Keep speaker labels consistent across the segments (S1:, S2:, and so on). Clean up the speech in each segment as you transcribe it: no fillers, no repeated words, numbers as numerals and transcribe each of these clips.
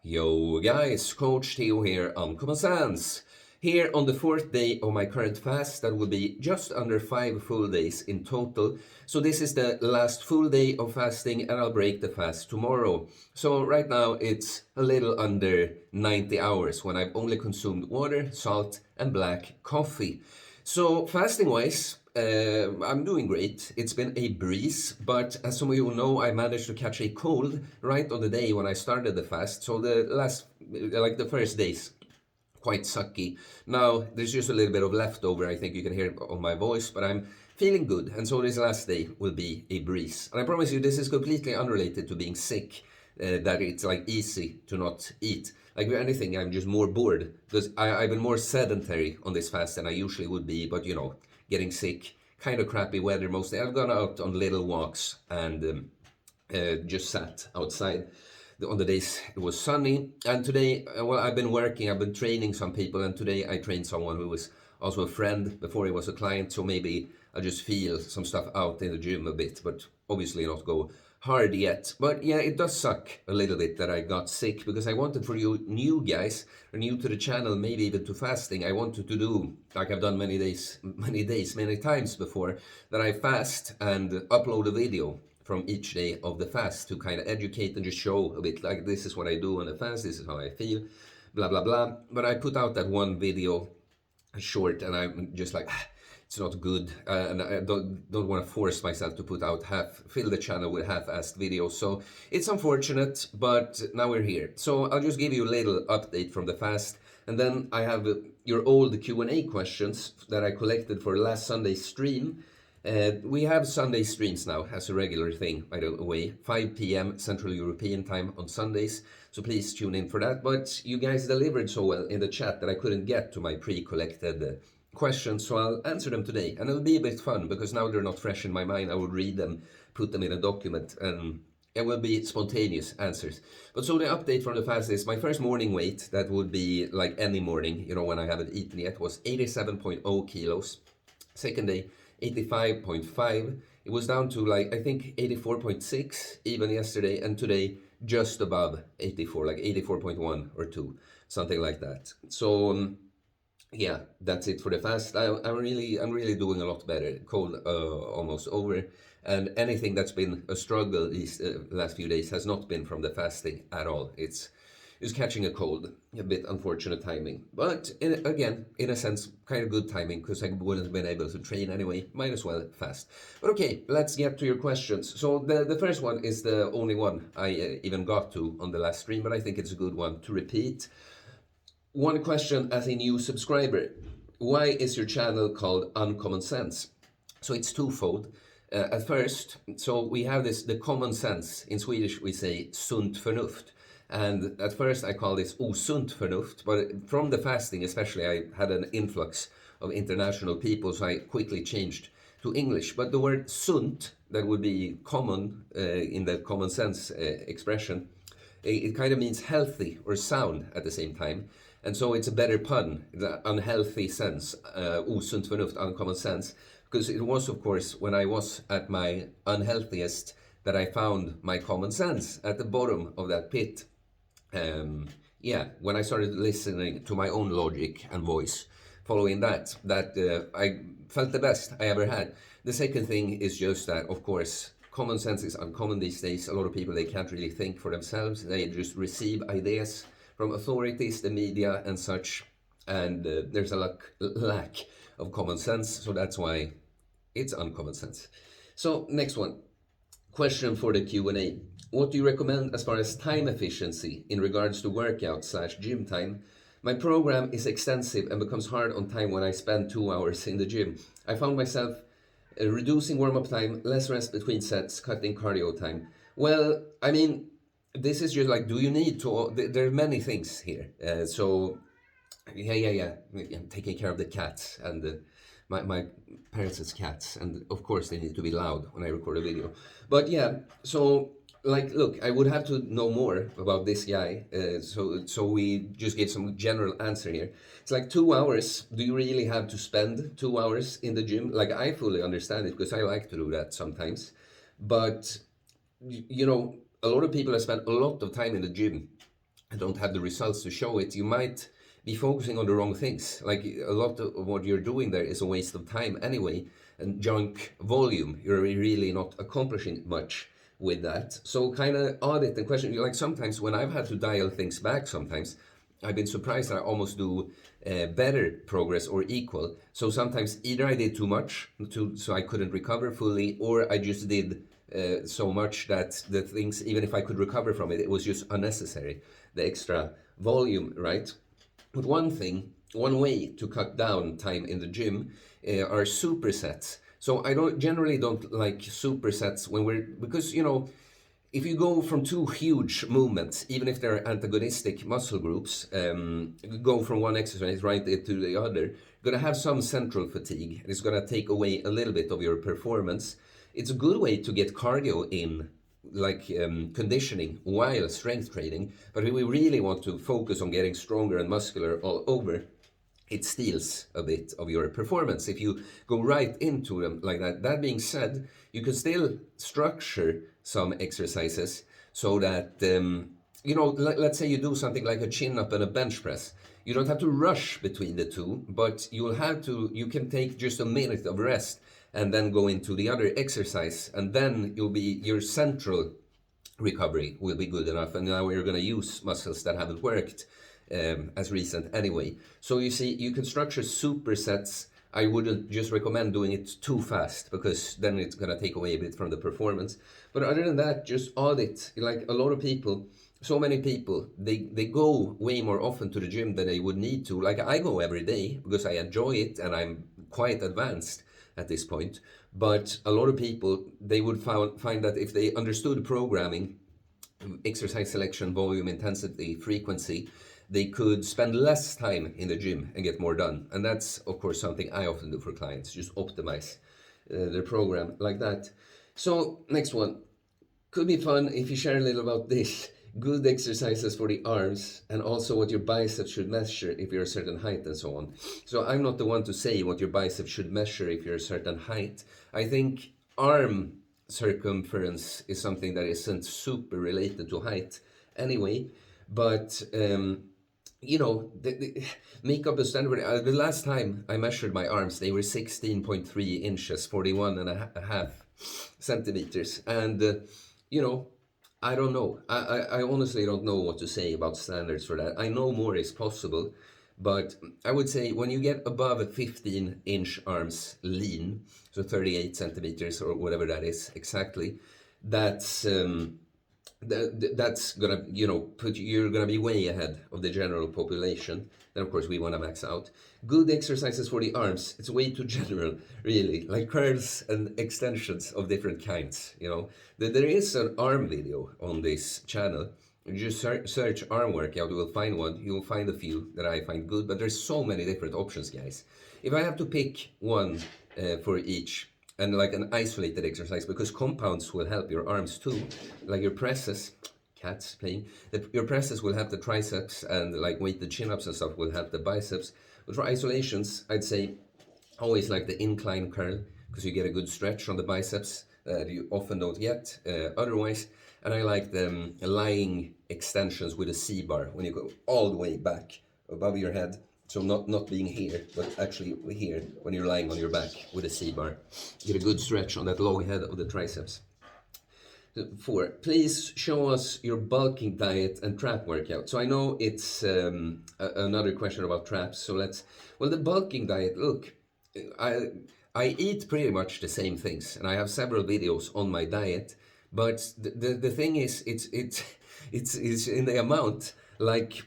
S1: Yo guys, Coach Theo here on Common Sense. Here on the fourth day of my current fast, that will be just under 5 full days in total. So this is the last full day of fasting and I'll break the fast tomorrow. So right now it's a little under 90 hours when I've only consumed water, salt and black coffee. So fasting wise, I'm doing great. It's been a breeze, but as some of you know, I managed to catch a cold right on the day when I started the fast. So the first days, quite sucky. Now there's just a little bit of leftover. I think you can hear it on my voice, but I'm feeling good. And so this last day will be a breeze. And I promise you, this is completely unrelated to being sick. That it's like easy to not eat. Like with anything, I'm just more bored because I've been more sedentary on this fast than I usually would be. But you know, getting sick, kind of crappy weather mostly. I've gone out on little walks and just sat outside on the days it was sunny. And today, well, I've been working, I've been training some people, and today I trained someone who was also a friend before he was a client. So maybe I'll just feel some stuff out in the gym a bit, but obviously not go hard yet. But yeah, it does suck a little bit that I got sick because I wanted for you new guys or new to the channel, maybe even to fasting, I wanted to do like I've done many times before, that I fast and upload a video from each day of the fast to kind of educate and just show a bit like this is what I do on the fast, this is how I feel, blah blah blah. But I put out that one video short and I'm just like, it's not good, and I don't want to force myself to put out fill the channel with half-assed videos. So it's unfortunate, but now we're here. So I'll just give you a little update from the fast, and then I have your old Q&A questions that I collected for last Sunday's stream. We have Sunday streams now as a regular thing, by the way, 5 p.m. Central European time on Sundays. So please tune in for that. But you guys delivered so well in the chat that I couldn't get to my pre-collected questions, so I'll answer them today. And it'll be a bit fun because now they're not fresh in my mind. I will read them, put them in a document, and it will be spontaneous answers. But so the update from the fast is my first morning weight, that would be like any morning, you know, when I haven't eaten yet, was 87.0 kilos. Second day, 85.5. It was down to like, I think 84.6 even yesterday, and today just above 84, like 84.1 or 2, something like that. So yeah, that's it for the fast. I'm really doing a lot better. Cold almost over, and anything that's been a struggle these last few days has not been from the fasting at all. It's catching a cold. A bit unfortunate timing, but again, in a sense, kind of good timing because I wouldn't have been able to train anyway. Might as well fast. But okay, let's get to your questions. So the first one is the only one I even got to on the last stream, but I think it's a good one to repeat. One question as a new subscriber: why is your channel called Uncommon Sense? So it's twofold. At first, so we have the common sense. In Swedish we say sunt förnuft. And at first I called this osunt förnuft, but from the fasting especially I had an influx of international people, so I quickly changed to English. But the word sunt, that would be common in the common sense expression, it kind of means healthy or sound at the same time. And so it's a better pun, the unhealthy sense, osunt förnuft, uncommon sense, because it was, of course, when I was at my unhealthiest that I found my common sense at the bottom of that pit. Yeah, when I started listening to my own logic and voice, following that I felt the best I ever had. The second thing is just that, of course, common sense is uncommon these days. A lot of people, they can't really think for themselves. They just receive ideas from authorities, the media and such, and there's a lack of common sense, so that's why it's uncommon sense. So next one, question for the Q&A. What do you recommend as far as time efficiency in regards to workout/gym time? My program is extensive and becomes hard on time when I spend 2 hours in the gym. I found myself reducing warm-up time, less rest between sets, cutting cardio time. Well, I mean, this is just like, do you need to? There are many things here. So, yeah. I'm taking care of the cats and my parents' cats, and of course they need to be loud when I record a video. But yeah, so like, look, I would have to know more about this guy. So we just gave some general answer here. It's like 2 hours. Do you really have to spend 2 hours in the gym? Like, I fully understand it because I like to do that sometimes, but you know, a lot of people have spent a lot of time in the gym and don't have the results to show it, you might be focusing on the wrong things. Like a lot of what you're doing there is a waste of time anyway, and junk volume. You're really not accomplishing much with that. So kind of audit and question. Like sometimes when I've had to dial things back, sometimes I've been surprised that I almost do better progress or equal. So sometimes either I did too much so I couldn't recover fully, or I just did so much that the things, even if I could recover from it, it was just unnecessary, the extra volume, right? But one way to cut down time in the gym are supersets. So I generally don't like supersets because if you go from two huge movements, even if they're antagonistic muscle groups, go from one exercise right to the other, you're going to have some central fatigue. And it's going to take away a little bit of your performance. It's a good way to get cardio in, like conditioning while strength training. But if we really want to focus on getting stronger and muscular all over, it steals a bit of your performance if you go right into them like that. That being said, you can still structure some exercises so that, let's say you do something like a chin up and a bench press. You don't have to rush between the two, but you can take just a minute of rest and then go into the other exercise, and then your central recovery will be good enough, and now you're going to use muscles that haven't worked as recent anyway. So you see, you can structure supersets. I wouldn't just recommend doing it too fast, because then it's going to take away a bit from the performance. But other than that, just audit. Like a lot of people, so many people, they go way more often to the gym than they would need to. Like I go every day because I enjoy it and I'm quite advanced at this point. But a lot of people, they would find that if they understood programming, exercise selection, volume, intensity, frequency, they could spend less time in the gym and get more done. And that's, of course, something I often do for clients, just optimize their program like that. So next one, could be fun if you share a little about this. Good exercises for the arms, and also what your biceps should measure if you're a certain height and so on. So I'm not the one to say what your biceps should measure if you're a certain height. I think arm circumference is something that isn't super related to height anyway, but make up a standard. The last time I measured my arms, they were 16.3 inches, 41 and a half centimeters. And, I don't know. I honestly don't know what to say about standards for that. I know more is possible, but I would say when you get above 15-inch arms lean, so 38 centimeters or whatever that is exactly, that's gonna you're gonna be way ahead of the general population. Then of course we want to max out. Good exercises for the arms, it's way too general, really, like curls and extensions of different kinds. There is an arm video on this channel. You just search arm workout, you will find one. You will find a few that I find good, but there's so many different options, guys. If I have to pick one for each, and like an isolated exercise, because compounds will help your arms too, like your presses, cats playing, your presses will help the triceps, and like weighted chin-ups and stuff will help the biceps. But for isolations, I'd say always like the incline curl, because you get a good stretch on the biceps that you often don't get otherwise. And I like the lying extensions with a C-bar, when you go all the way back above your head. So not being here, but actually here, when you're lying on your back with a C-bar. Get a good stretch on that long head of the triceps. 4, please show us your bulking diet and trap workout. So I know it's another question about traps. So the bulking diet, look, I eat pretty much the same things, and I have several videos on my diet. But the thing is, it's in the amount. Like,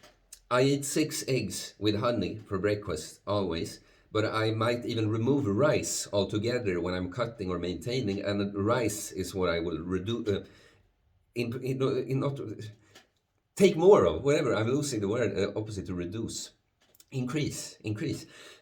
S1: I eat 6 eggs with honey for breakfast always, but I might even remove rice altogether when I'm cutting or maintaining, and rice is what I will reduce. Not take more of, whatever. I'm losing the word opposite to reduce. Increase.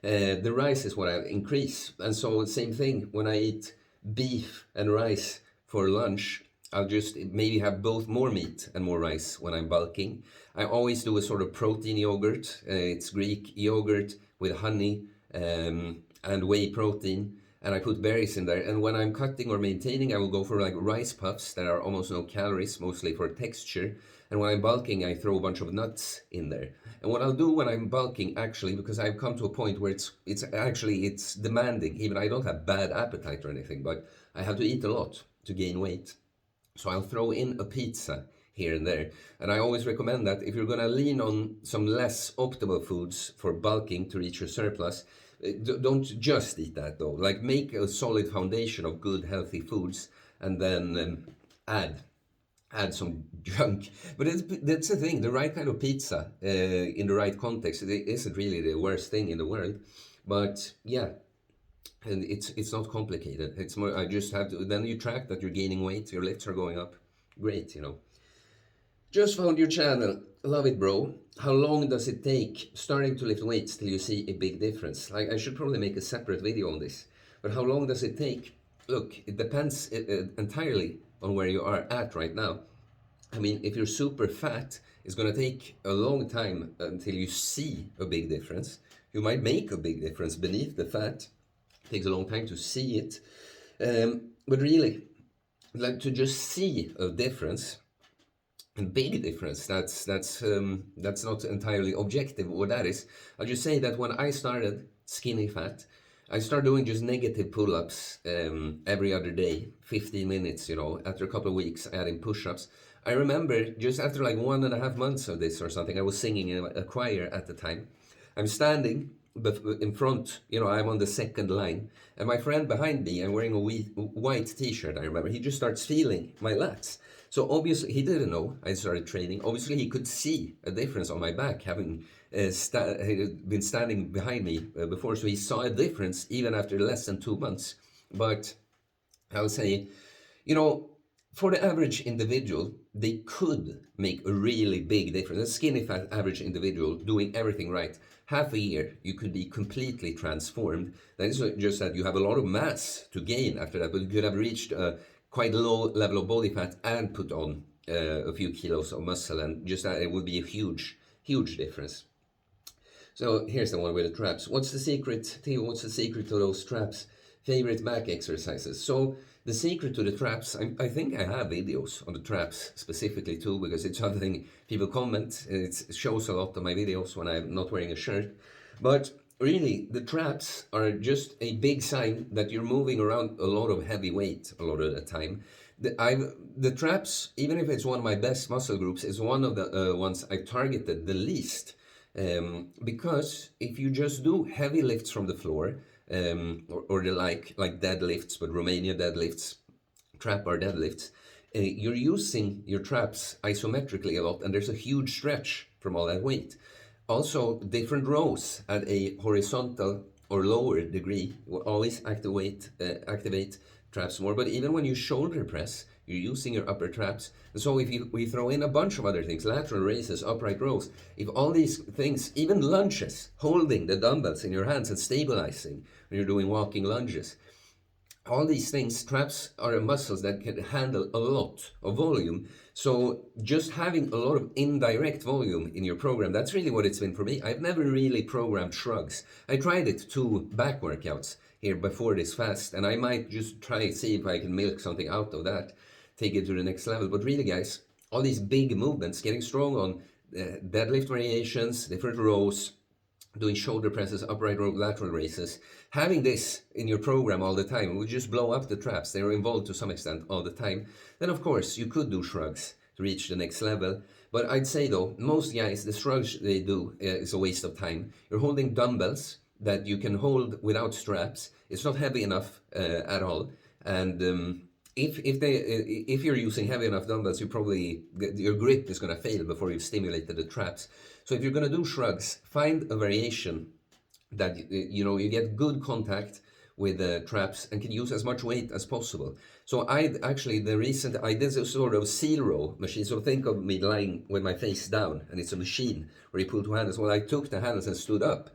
S1: The rice is what I increase, and so same thing when I eat beef and rice for lunch. I'll just maybe have both more meat and more rice when I'm bulking. I always do a sort of protein yogurt. It's Greek yogurt with honey and whey protein. And I put berries in there. And when I'm cutting or maintaining, I will go for like rice puffs that are almost no calories, mostly for texture. And when I'm bulking, I throw a bunch of nuts in there. And what I'll do when I'm bulking, actually, because I've come to a point where it's demanding. Even I don't have bad appetite or anything, but I have to eat a lot to gain weight. So I'll throw in a pizza here and there. And I always recommend that if you're going to lean on some less optimal foods for bulking to reach your surplus, don't just eat that though. Like make a solid foundation of good, healthy foods and then add some junk. But that's the thing, the right kind of pizza in the right context, it isn't really the worst thing in the world. But yeah, and it's not complicated. It's more, I just have to, then you track that you're gaining weight, your lifts are going up. Great, you know. Just found your channel. Love it, bro. How long does it take starting to lift weights till you see a big difference? Like, I should probably make a separate video on this. But how long does it take? Look, it depends entirely on where you are at right now. I mean, if you're super fat, it's going to take a long time until you see a big difference. You might make a big difference beneath the fat. It takes a long time to see it. But really, like to just see a difference, a big difference, that's not entirely objective what that is. I'll just say that when I started skinny fat, I started doing just negative pull-ups every other day, 15 minutes, you know, after a couple of weeks adding push-ups. I remember just after like 1.5 months of this or something, I was singing in a choir at the time. I'm standing in front, you know, I'm on the second line, and my friend behind me, I'm wearing a white t-shirt, I remember, he just starts feeling my lats. So obviously, he didn't know I started training. Obviously, he could see a difference on my back, having been standing behind me before, so he saw a difference even after less than 2 months. But I'll say, you know, for the average individual, they could make a really big difference. A skinny fat average individual doing everything right, half a year, you could be completely transformed. That is just that you have a lot of mass to gain after that, but you could have reached a quite low level of body fat and put on a few kilos of muscle, and just that it would be a huge, huge difference. So here's the one with the traps. What's the secret, Theo? What's the secret to those traps? Favorite back exercises. So the secret to the traps, I think I have videos on the traps specifically too, because it's something people comment. It shows a lot of my videos when I'm not wearing a shirt. But really, the traps are just a big sign that you're moving around a lot of heavy weight a lot of the time. The traps, even if it's one of my best muscle groups, is one of the ones I've targeted the least. Because if you just do heavy lifts from the floor, or the like deadlifts, but Romania deadlifts, trap bar deadlifts, you're using your traps isometrically a lot, and there's a huge stretch from all that weight. Also, different rows at a horizontal or lower degree will always activate traps more. But even when you shoulder press, you're using your upper traps. And so if we throw in a bunch of other things, lateral raises, upright rows, if all these things, even lunges, holding the dumbbells in your hands and stabilizing when you're doing walking lunges, all these things, traps are muscles that can handle a lot of volume. So just having a lot of indirect volume in your program, that's really what it's been for me. I've never really programmed shrugs. I tried it 2 back workouts here before this fast, and I might just try see if I can milk something out of that, take it to the next level. But really, guys, all these big movements, getting strong on deadlift variations, different rows, doing shoulder presses, upright row, lateral raises, having this in your program all the time would just blow up the traps. They're involved to some extent all the time. Then, of course, you could do shrugs to reach the next level. But I'd say, though, most guys, the shrugs they do is a waste of time. You're holding dumbbells that you can hold without straps. It's not heavy enough at all. And if you're using heavy enough dumbbells, your grip is going to fail before you've stimulated the traps. So if you're going to do shrugs, find a variation that you get good contact with the traps and can use as much weight as possible. So I did a sort of seal row machine. So think of me lying with my face down, and it's a machine where you pull 2 handles. Well, I took the handles and stood up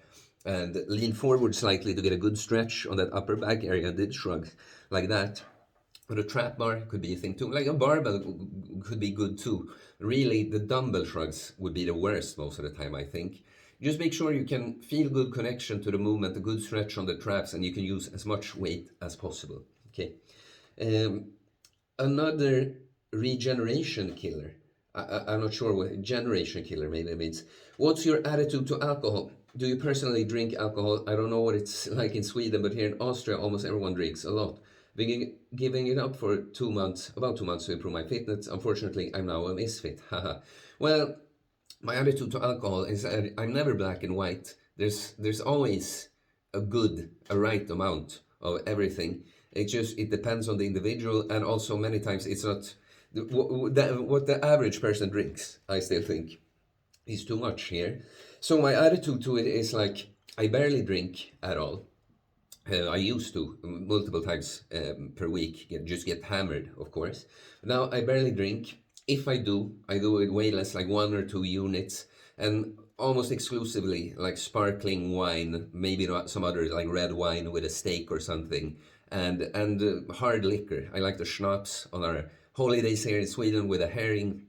S1: and leaned forward slightly to get a good stretch on that upper back area and did shrugs like that. But a trap bar could be a thing too. Like a barbell could be good too. Really, the dumbbell shrugs would be the worst most of the time, I think. Just make sure you can feel good connection to the movement, a good stretch on the traps, and you can use as much weight as possible. Okay. Another regeneration killer. I'm not sure what generation killer maybe means. What's your attitude to alcohol? Do you personally drink alcohol? I don't know what it's like in Sweden, but here in Austria, almost everyone drinks a lot. Giving it up for 2 months, about 2 months to improve my fitness. Unfortunately, I'm now a misfit. Haha. Well, my attitude to alcohol is I'm never black and white. There's always a right amount of everything. It depends on the individual, and also many times it's not what the average person drinks. I still think is too much here. So my attitude to it is like I barely drink at all. I used to multiple times per week, just get hammered, of course. Now I barely drink. If I do it way less, like 1 or 2 units, and almost exclusively like sparkling wine, maybe not some other like red wine with a steak or something, and hard liquor. I like the schnapps on our holidays here in Sweden with a herring.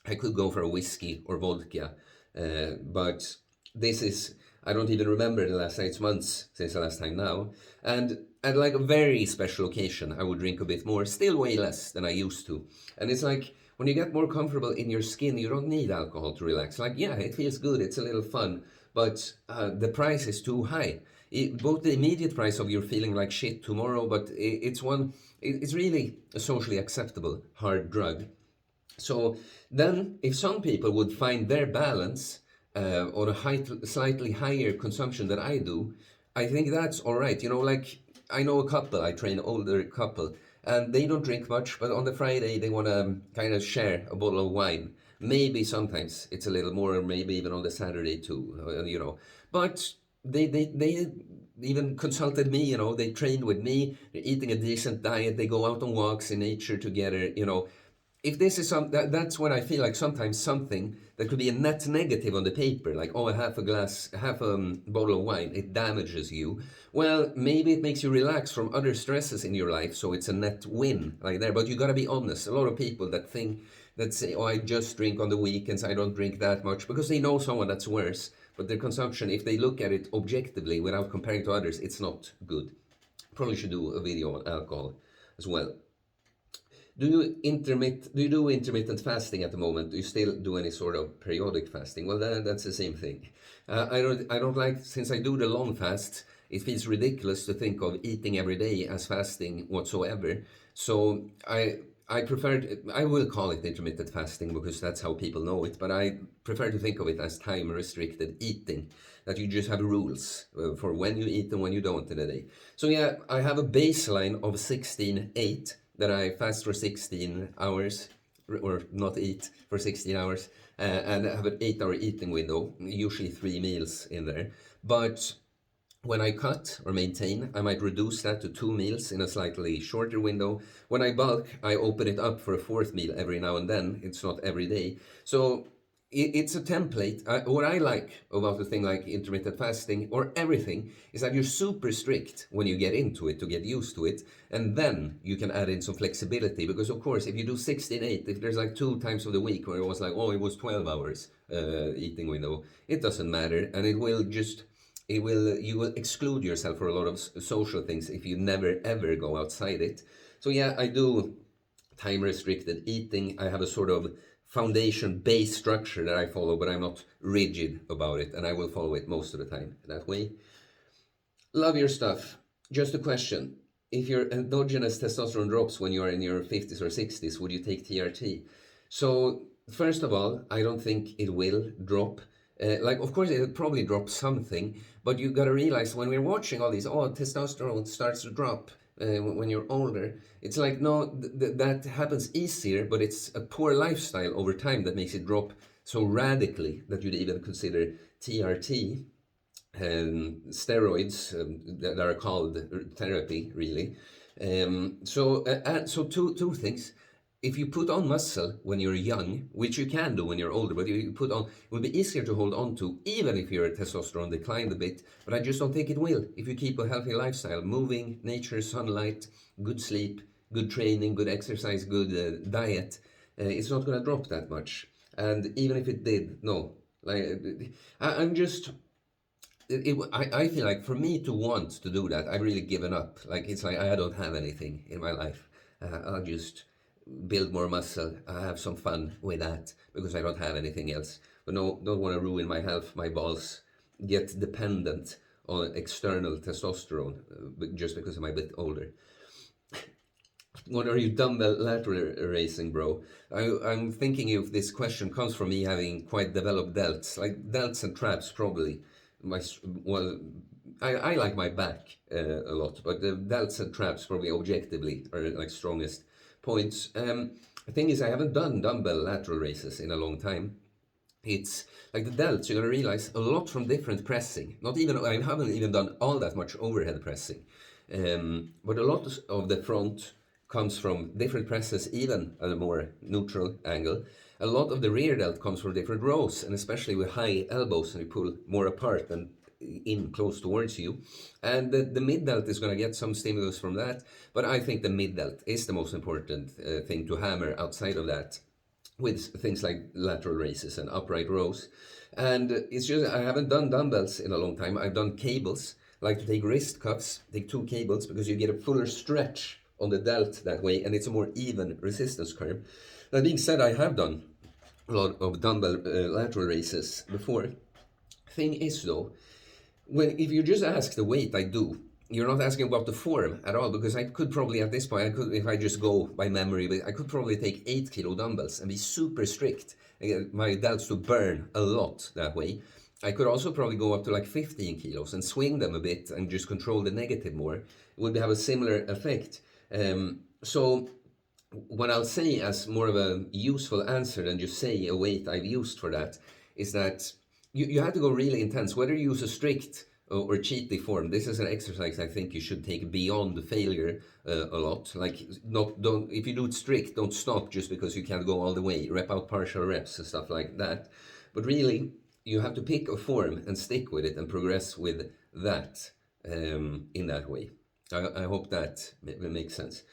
S1: I could go for a whiskey or vodka, but this is, I don't even remember the last 8 months since the last time now. And at like a very special occasion, I would drink a bit more, still way less than I used to. And it's like when you get more comfortable in your skin, you don't need alcohol to relax. Like, yeah, it feels good, it's a little fun, but the price is too high. Both the immediate price of you're feeling like shit tomorrow, but it's really a socially acceptable hard drug. So then, if some people would find their balance on a slightly higher consumption than I do, I think that's all right. You know, like I know a couple, I train an older couple, and they don't drink much, but on the Friday they want to kind of share a bottle of wine. Maybe sometimes it's a little more, or maybe even on the Saturday too, you know. But they even consulted me, you know, they trained with me, they're eating a decent diet, they go out on walks in nature together, you know. If this is that's when I feel like sometimes something that could be a net negative on the paper, like oh, half a bottle of wine, it damages you. Well, maybe it makes you relax from other stresses in your life, so it's a net win like there. But you gotta be honest. A lot of people that say, oh, I just drink on the weekends, I don't drink that much, because they know someone that's worse. But their consumption, if they look at it objectively without comparing to others, it's not good. Probably should do a video on alcohol as well. Do you do intermittent fasting at the moment? Do you still do any sort of periodic fasting? Well, that's the same thing. I don't like, since I do the long fast, it feels ridiculous to think of eating every day as fasting whatsoever. So I will call it intermittent fasting because that's how people know it, but I prefer to think of it as time restricted eating, that you just have rules for when you eat and when you don't in a day. So yeah, I have a baseline of 16:8 that I fast for 16 hours or not eat for 16 hours and have an 8 hour eating window, usually 3 meals in there. But when I cut or maintain, I might reduce that to 2 meals in a slightly shorter window. When I bulk, I open it up for a fourth meal every now and then. It's not every day. So it's a template. What I like about the thing like intermittent fasting or everything is that you're super strict when you get into it to get used to it. And then you can add in some flexibility. Because, of course, if you do 16:8, if there's like 2 times of the week where it was like, oh, it was 12 hours eating window, it doesn't matter. And it will just you will exclude yourself for a lot of social things if you never ever go outside it. So yeah, I do time restricted eating. I have a sort of foundation base structure that I follow, but I'm not rigid about it, and I will follow it most of the time that way. Love your stuff. Just a question. If your endogenous testosterone drops when you are in your 50s or 60s, would you take TRT? So, first of all, I don't think it will drop. Like, of course, it'll probably drop something, but you gotta realize when we're watching all these, oh, testosterone starts to drop when you're older. It's like, no, that happens easier, but it's a poor lifestyle over time that makes it drop so radically that you'd even consider TRT steroids that are called therapy, really. So two things. If you put on muscle when you're young, which you can do when you're older, but you put on, it will be easier to hold on to, even if your testosterone declined a bit. But I just don't think it will. If you keep a healthy lifestyle, moving, nature, sunlight, good sleep, good training, good exercise, good diet, it's not going to drop that much. And even if it did, no. Like I'm just I feel like for me to want to do that, I've really given up. Like it's like I don't have anything in my life. I'll just build more muscle. I have some fun with that because I don't have anything else. But no, don't want to ruin my health, my balls, get dependent on external testosterone just because I'm a bit older. What are you dumbbell lateral raising, bro? I'm thinking if this question comes from me having quite developed delts, like delts and traps probably. Well, I like my back a lot, but the delts and traps probably objectively are like strongest points. The thing is, I haven't done dumbbell lateral raises in a long time. It's like the delts, you're gonna realize a lot from different pressing. Not even, I haven't even done all that much overhead pressing. But a lot of the front comes from different presses, even at a more neutral angle. A lot of the rear delt comes from different rows, and especially with high elbows, and you pull more apart and in close towards you. And the mid delt is going to get some stimulus from that, but I think the mid delt is the most important thing to hammer outside of that, with things like lateral raises and upright rows. And it's just, I haven't done dumbbells in a long time. I've done cables. I like to take wrist cuffs, take 2 cables, because you get a fuller stretch on the delt that way, and it's a more even resistance curve. That being said, I have done a lot of dumbbell lateral raises before. Thing is though, if you just ask the weight I do, you're not asking about the form at all, because I could probably at this point, if I just go by memory, but I could probably take 8 kilo dumbbells and be super strict and get my delts to burn a lot that way. I could also probably go up to like 15 kilos and swing them a bit and just control the negative more. It would have a similar effect. So what I'll say as more of a useful answer than just say a weight I've used for that is that you have to go really intense, whether you use a strict or cheat day form. This is an exercise I think you should take beyond the failure a lot. Like, don't if you do it strict, don't stop just because you can't go all the way. Rep out partial reps and stuff like that. But really, you have to pick a form and stick with it and progress with that in that way. I hope that makes sense.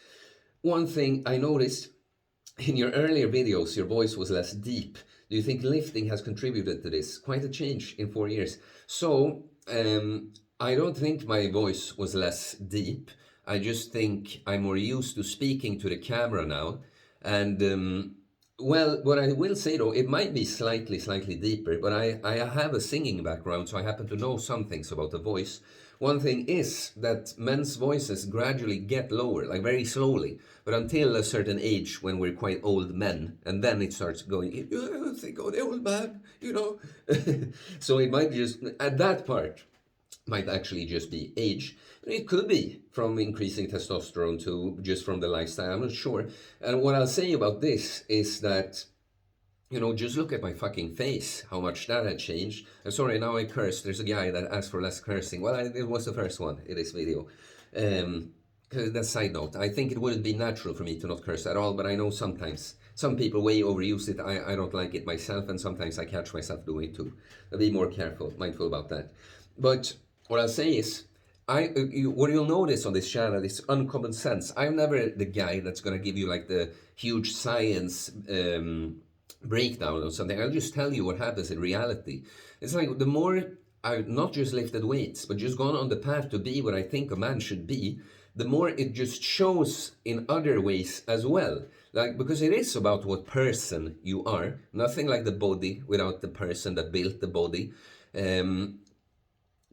S1: One thing I noticed in your earlier videos, your voice was less deep. Do you think lifting has contributed to this? Quite a change in 4 years. So, I don't think my voice was less deep. I just think I'm more used to speaking to the camera now. And, well, what I will say though, it might be slightly deeper, but I have a singing background, so I happen to know some things about the voice. One thing is that men's voices gradually get lower, like very slowly, but until a certain age when we're quite old men, and then it starts going, you think, oh, the old man, you know. So it might just, at that part, might actually just be age. It could be from increasing testosterone to just from the lifestyle, I'm not sure. And what I'll say about this is that, you know, just look at my fucking face, how much that had changed. I'm sorry, now I curse. There's a guy that asked for less cursing. Well, it was the first one in this video. That's side note. I think it wouldn't be natural for me to not curse at all, but I know sometimes some people way overuse it. I don't like it myself, and sometimes I catch myself doing it too. I'll be more careful, mindful about that. But what I'll say is, what you'll notice on this channel is uncommon sense. I'm never the guy that's gonna give you like the huge science breakdown or something. I'll just tell you what happens in reality. It's like the more I've not just lifted weights, but just gone on the path to be what I think a man should be, the more it just shows in other ways as well. Like, because it is about what person you are. Nothing like the body without the person that built the body.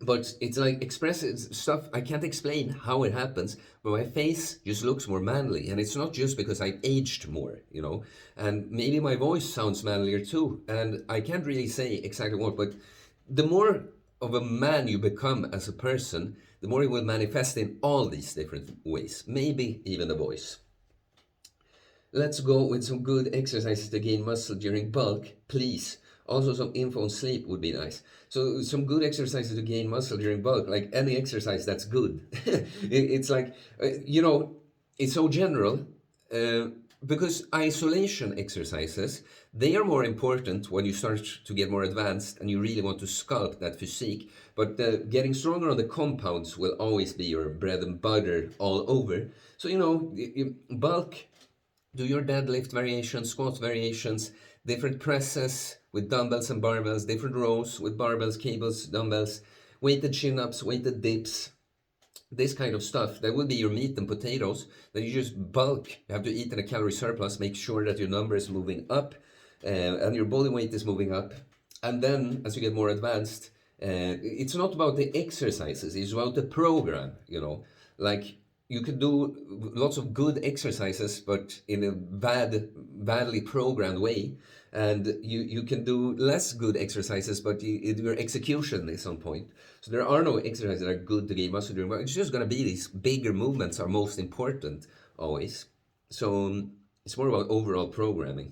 S1: But it's like expressive stuff. I can't explain how it happens, but my face just looks more manly. And it's not just because I've aged more, you know. And maybe my voice sounds manlier too. And I can't really say exactly what, but the more of a man you become as a person, the more it will manifest in all these different ways. Maybe even the voice. Let's go with some good exercises to gain muscle during bulk, please. Also, some info on sleep would be nice. So, some good exercises to gain muscle during bulk, like any exercise that's good. It's like, you know, it's so general because isolation exercises, they are more important when you start to get more advanced and you really want to sculpt that physique. But getting stronger on the compounds will always be your bread and butter all over. So, you know, bulk, do your deadlift variations, squat variations, different presses with dumbbells and barbells, different rows with barbells, cables, dumbbells, weighted chin-ups, weighted dips. this kind of stuff, that will be your meat and potatoes. Then you just bulk. You have to eat in a calorie surplus. Make sure that your number is moving up, and your body weight is moving up. And then, as you get more advanced, it's not about the exercises. It's about the program. You know, like you could do lots of good exercises, but in a badly programmed way. And you can do less good exercises, but your execution is on point. So there are no exercises that are good to gain muscle during work. It's just going to be these bigger movements are most important always. So it's more about overall programming.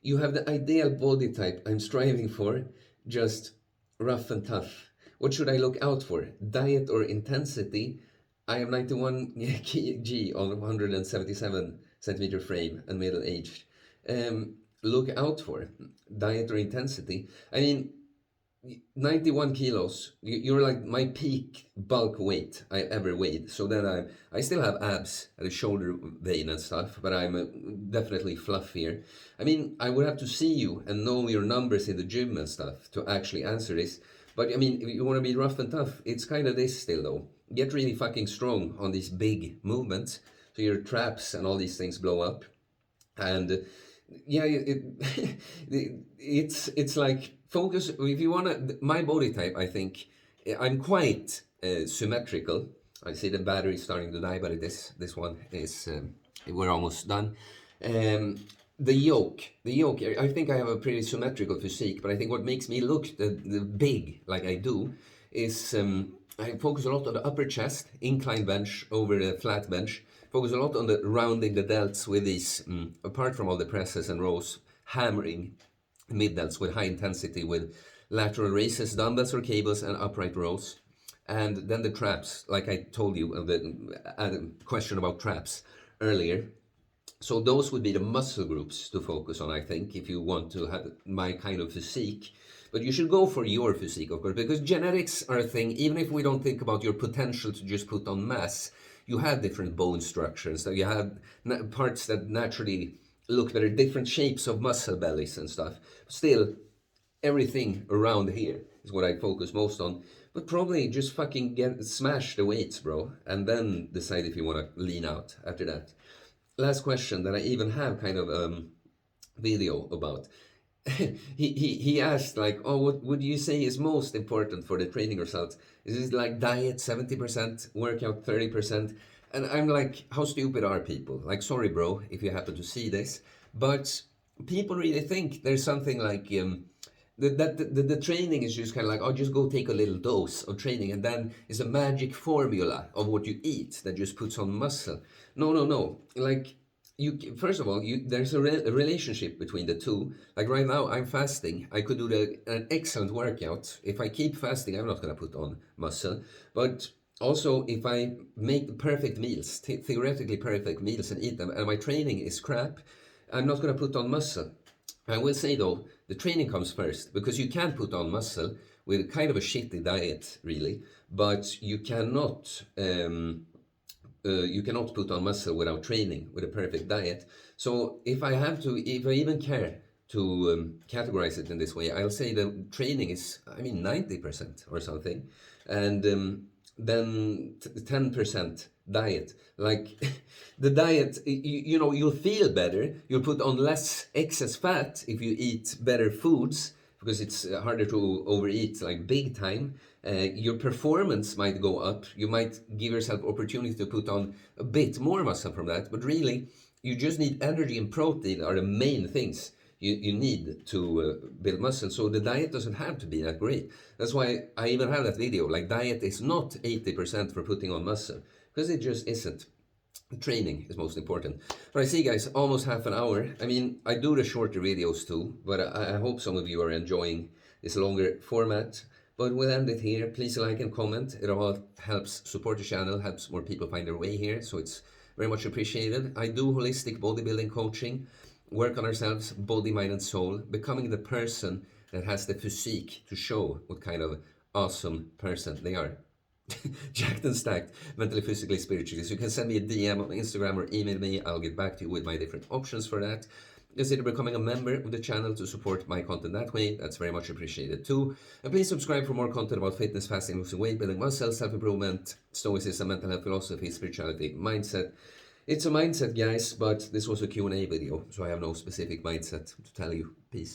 S1: You have the ideal body type I'm striving for, just rough and tough. What should I look out for? Diet or intensity? I am 91 kg on 177 centimeter frame and middle aged. Look out for diet or intensity. I mean, 91 kilos, you're like my peak bulk weight I ever weighed. So then I still have abs at the shoulder vein and stuff, but I'm definitely fluffier. I mean, I would have to see you and know your numbers in the gym and stuff to actually answer this. But I mean, if you want to be rough and tough, it's kind of this still though. Get really fucking strong on these big movements, so your traps and all these things blow up. And yeah, it's like focus. If you wanna, my body type, I think I'm quite symmetrical. I see the battery starting to die, but this one is we're almost done. The yoke, I think I have a pretty symmetrical physique, but I think what makes me look the big like I do is I focus a lot on the upper chest, incline bench over the flat bench. Focus a lot on the rounding the delts with these, apart from all the presses and rows, hammering mid delts with high intensity with lateral raises, dumbbells or cables, and upright rows. And then the traps, like I told you, the question about traps earlier. So those would be the muscle groups to focus on, I think, if you want to have my kind of physique. But you should go for your physique, of course, because genetics are a thing. Even if we don't think about your potential to just put on mass, you have different bone structures. So you have parts that naturally look better, different shapes of muscle bellies and stuff. Still, everything around here is what I focus most on. But probably just fucking smash the weights, bro, and then decide if you want to lean out after that. Last question that I even have kind of video about. he asked like, oh, what would you say is most important for the training results? Is it like diet 70%, workout 30%? And I'm like, how stupid are people? Like, sorry, bro, if you happen to see this, but people really think there's something like the training is just kind of like, oh, just go take a little dose of training, and then it's a magic formula of what you eat that just puts on muscle. No. Like, you first of all, there's a relationship between the two. Like right now, I'm fasting. I could do an excellent workout. If I keep fasting, I'm not gonna put on muscle. But also, if I make the perfect meals, theoretically perfect meals, and eat them, and my training is crap, I'm not gonna put on muscle. I will say though, the training comes first, because you can put on muscle with kind of a shitty diet, really, but you cannot put on muscle without training, with a perfect diet. So if I even care to categorize it in this way, I'll say the training is, 90% or something, and then 10% diet. Like the diet, you'll feel better. You'll put on less excess fat if you eat better foods, because it's harder to overeat like big time. Your performance might go up. You might give yourself opportunity to put on a bit more muscle from that. But really, you just need energy and protein are the main things you need to build muscle. So the diet doesn't have to be that great. That's why I even have that video. Like, diet is not 80% for putting on muscle, because it just isn't. Training is most important. But I see, guys, almost half an hour. I mean, I do the shorter videos too, but I hope some of you are enjoying this longer format. But we'll end it here. Please like and comment. It all helps support the channel, helps more people find their way here. So it's very much appreciated. I do holistic bodybuilding coaching, work on ourselves, body, mind, and soul, becoming the person that has the physique to show what kind of awesome person they are. Jacked and stacked, mentally, physically, spiritually. So you can send me a DM on Instagram or email me. I'll get back to you with my different options for that. Consider becoming a member of the channel to support my content that way. That's very much appreciated too. And please subscribe for more content about fitness, fasting, losing weight, building muscle, self-improvement, stoicism, mental health, philosophy, spirituality, mindset. It's a mindset, guys, but this was a Q&A video, so I have no specific mindset to tell you. Peace.